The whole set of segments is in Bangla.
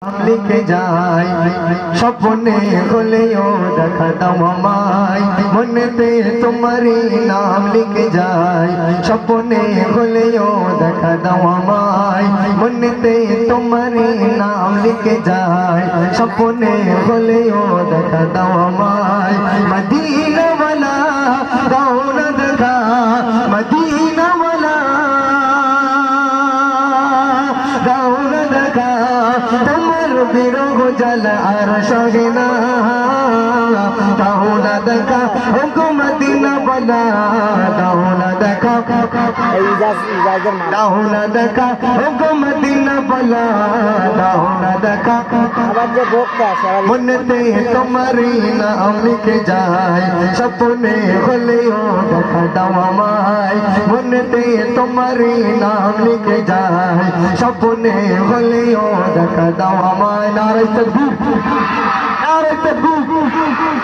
লিখে যায় স্বপ্নে হলেও দেখা দাও আমায় মনেতে তোমারই নাম লিখে যায় স্বপ্নে হলেও দেখা দাও আমায় মনেতে তোমারই নাম লিখে যায় স্বপ্নে হলেও দেখা দাও আমায় মদিনা वाला দাও না দেখা মদিনা वाला দাও না দেখা তোমার বিরহ জল আর সহে না দাও না দেখা ওগো মদিনা वाला দাও না দেখা দাও না দেখা ওগো মদিনা वाला দাও না দেখা মনেতে তোমারই নাম লিখে যায় স্বপ্নে হলেও দেখা দাও আমায় মনেতে তোমারই নাম লিখে যায় স্বপ্নে হলেও দেখা দাও আমায় নারে তাকবীর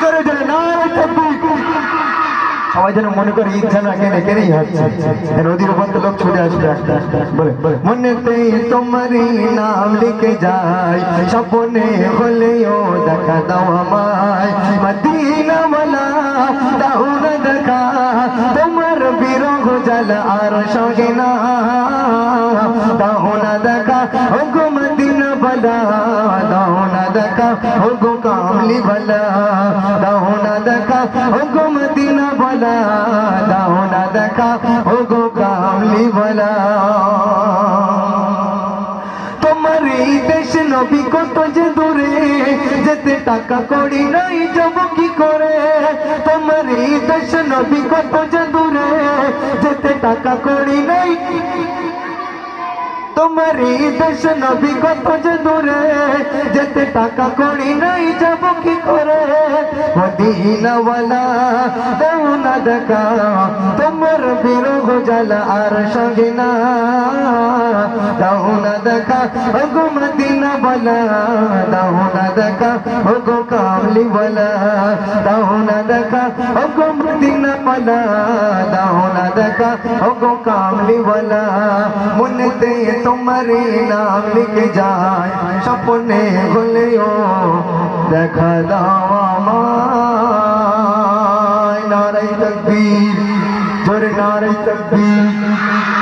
জোরে জোরে নারে তাকবীর সবাই যেন মনে করে ঈদ যেন এখানেই হচ্ছে নদীর উপর তো লোক ছুটে আসবে একটা বলে মনেতে তোমারই নাম লিখে যায় স্বপ্নে হলেও দেখা দাও আমায় মদিনা वाला দাও না দেখা তোমার বিরহ জল আর সহে না দাও না দেখা ওগো মদিনা वाला দাও না দেখা ওগো কামলি वाला দাও না দেখা ওগো মদিনা वाला দাও না দেখা ওগো কামলি वाला তোমার এই দেশ নবী কত যে দূরে যেতে টাকা কড়ি নাই যাব কি করে তোমার এই দেশ নবী কত যে দূরে যেতে টাকা কড়ি নাই তোমার এই দেশ নবী কত যে দূরে যেতে টাকা কড়ি নাই যাব কি করে মদিনা वाला দাও না দেখা তোমার বিরহ জল আর সহে না দাও না দেখা ওগো মদিনা वाला দাও না দেখা ওগো কামলি वाला দাও না দেখা ওগো মদিনা वाला দাও না দেখা ওগো কামলি वाला মনেতে তোমারই নাম লিখে যায় স্বপ্নে হলেও দেখা দাও আমায় নারে তাকবীর জোরে নারে তাকবীর